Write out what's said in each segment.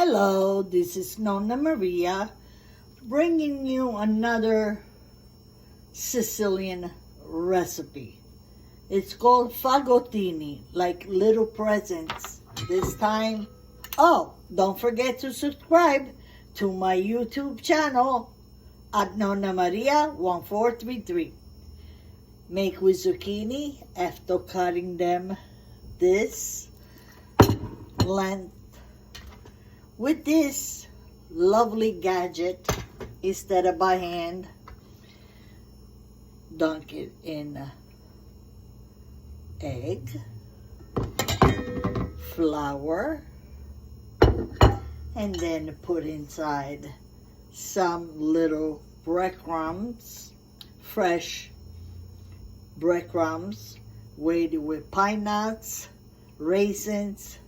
Hello, this is Nonna Maria bringing you another Sicilian recipe. It's called Fagottini, like little presents this time. Oh, don't forget to subscribe to my YouTube channel at Nonna Maria 1433. Make with zucchini after cutting them this length. With this lovely gadget, instead of by hand, dunk it in egg, flour, and then put inside some little breadcrumbs, fresh breadcrumbs, weighted with pine nuts, raisins,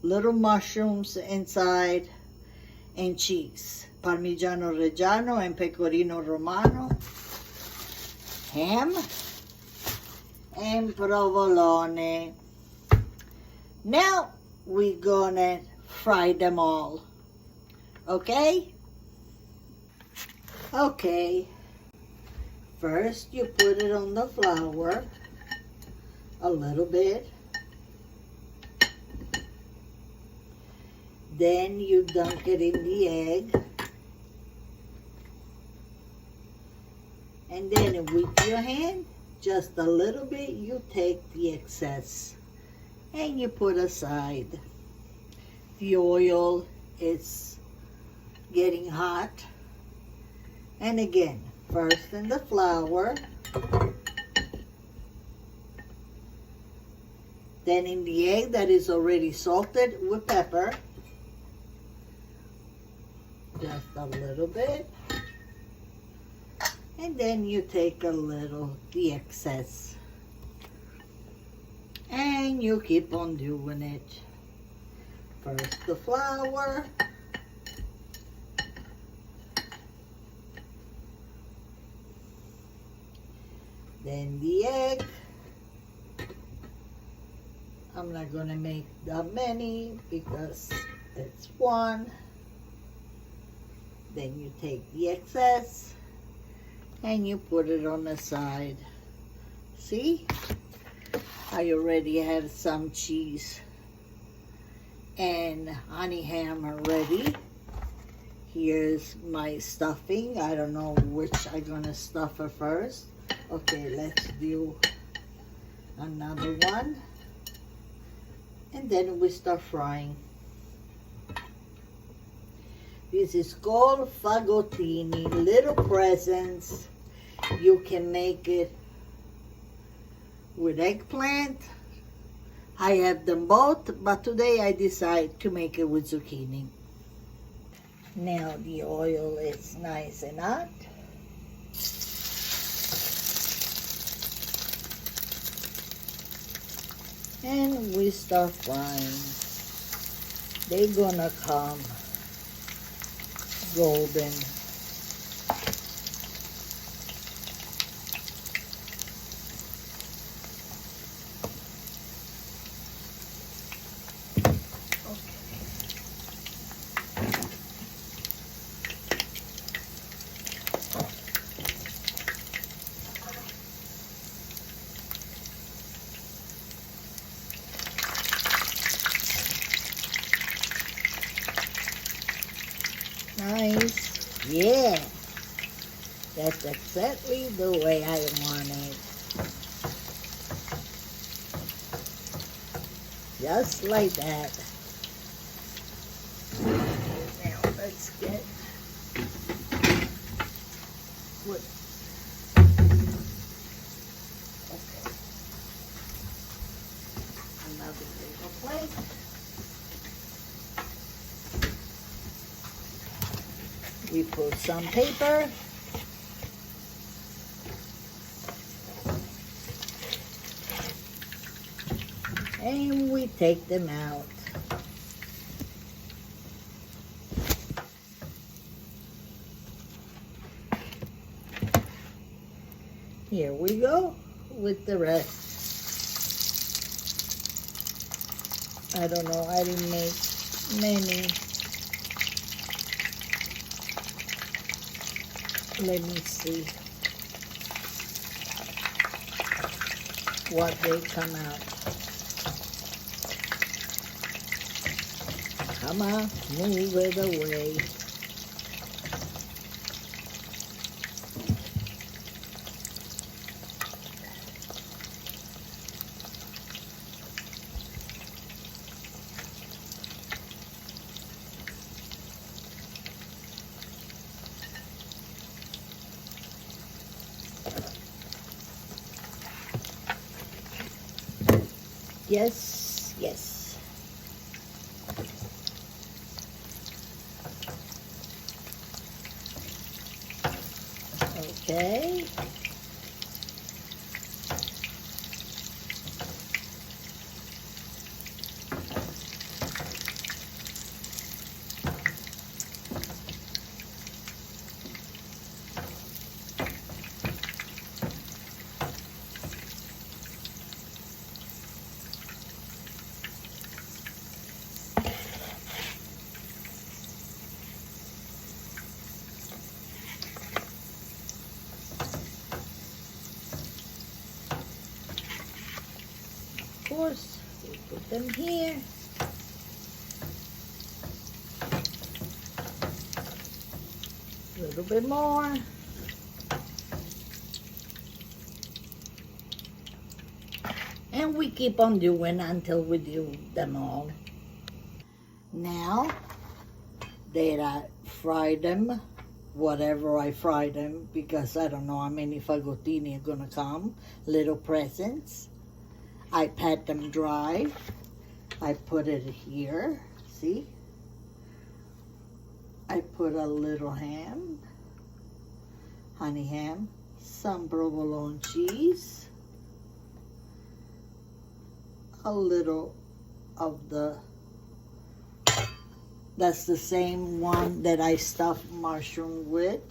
little mushrooms inside, and cheese, Parmigiano Reggiano and Pecorino Romano, ham, and provolone. Now we're gonna fry them all, okay? Okay, first you put it on the flour, a little bit. Then you dunk it in the egg. And then with your hand, just a little bit, you take the excess and you put aside. The oil is getting hot. And again, first in the flour, then in the egg that is already salted with pepper. Just a little bit, and then you take a little the excess and you keep on doing it. First the flour, then the egg. I'm not gonna make that many because it's one. Then you take the excess and you put it on the side. See? I already have some cheese and honey ham already. Here's my stuffing. I don't know which I'm gonna stuff it first. Okay, let's do another one. And then we start frying. This is called Fagottini, little presents. You can make it with eggplant. I have them both, but today I decide to make it with zucchini. Now the oil is nice and hot. And we start frying. They're gonna come golden. Nice. Yeah. That's exactly the way I want it. Just like that. Now let's get wood. Okay. Another little plate. We put some paper. And we take them out. Here we go with the rest. I don't know, I didn't make many. Let me see what they come out. Come on, move it away. Yes, yes. Okay. Of course, we put them here. A little bit more. And we keep on doing until we do them all. Now that I fried them, whatever I fried them, because I don't know how many fagottini are gonna come, little presents. I pat them dry. I put it here, see? I put a little ham, honey ham, some provolone cheese, a little of that's the same one that I stuffed mushroom with.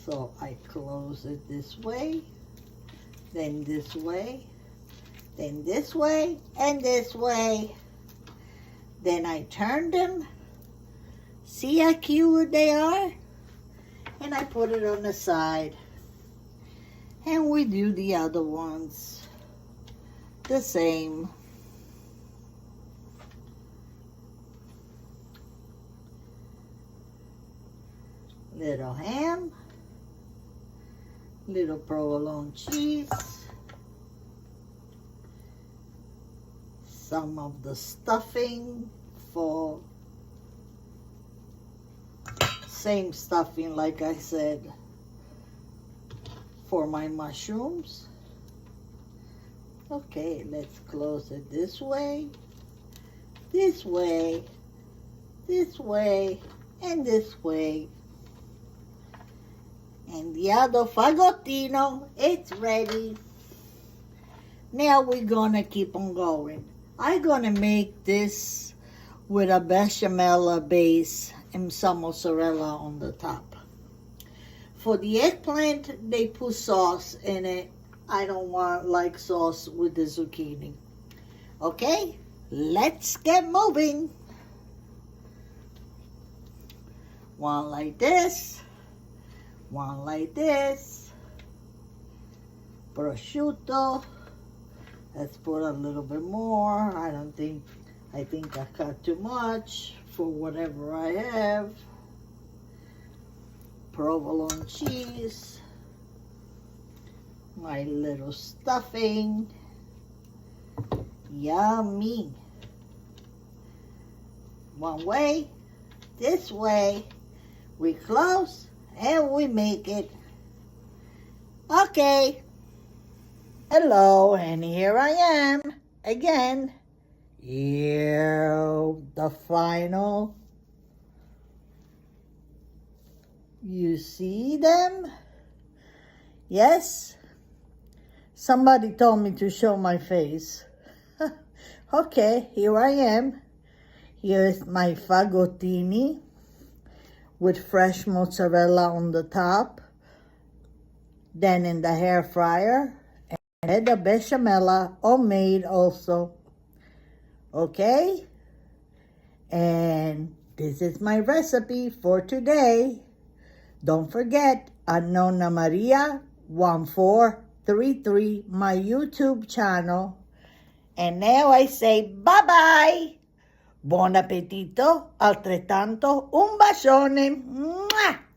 So I close it this way, then this way, then this way, and this way. Then I turn them. See how cute they are? And I put it on the side. And we do the other ones the same. Little ham, little provolone cheese, some of the stuffing for same stuffing like I said for my mushrooms. Okay, let's close it this way, this way, this way, and this way. And the other fagottino, it's ready. Now we're gonna keep on going. I'm gonna make this with a bechamel base and some mozzarella on the top. For the eggplant, they put sauce in it. I don't like sauce with the zucchini. Okay, let's get moving. One like this. One like this, prosciutto. Let's put a little bit more. I think I cut too much for whatever I have. Provolone cheese, my little stuffing. Yummy. One way, this way, we close. And we make it. Okay. Hello, and here I am again. Here, the final. You see them? Yes? Somebody told me to show my face. Okay, here I am. Here's my fagottini with fresh mozzarella on the top, then in the air fryer, and the bechamel homemade also. Okay? And this is my recipe for today. Don't forget, Annona Maria 1433, my YouTube channel. And now I say bye-bye. Buon appetito, altrettanto un bacione. Mwah!